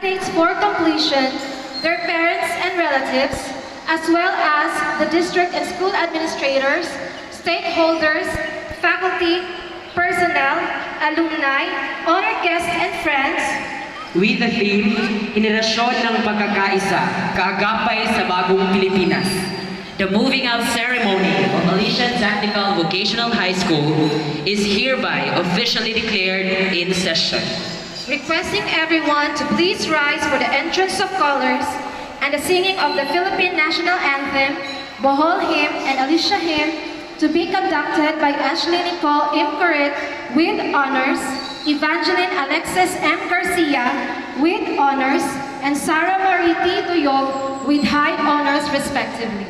Candidates for completion, their parents and relatives, as well as the district and school administrators, stakeholders, faculty, personnel, alumni, honored guests, and friends, with the theme, Henerasyon ng Pagkakaisa, Kaagapay sa Bagong Pilipinas. The moving out ceremony of Alicia Technical Vocational High School is hereby officially declared in session. requesting everyone to please rise for the entrance of colors and the singing of the Philippine National Anthem, Bohol Hymn, and Alicia Hymn to be conducted by Ashley Nicole M. Corit with honors, Evangeline Alexis M. Garcia with honors, and Sarah Marie T. Tuyog with high honors respectively.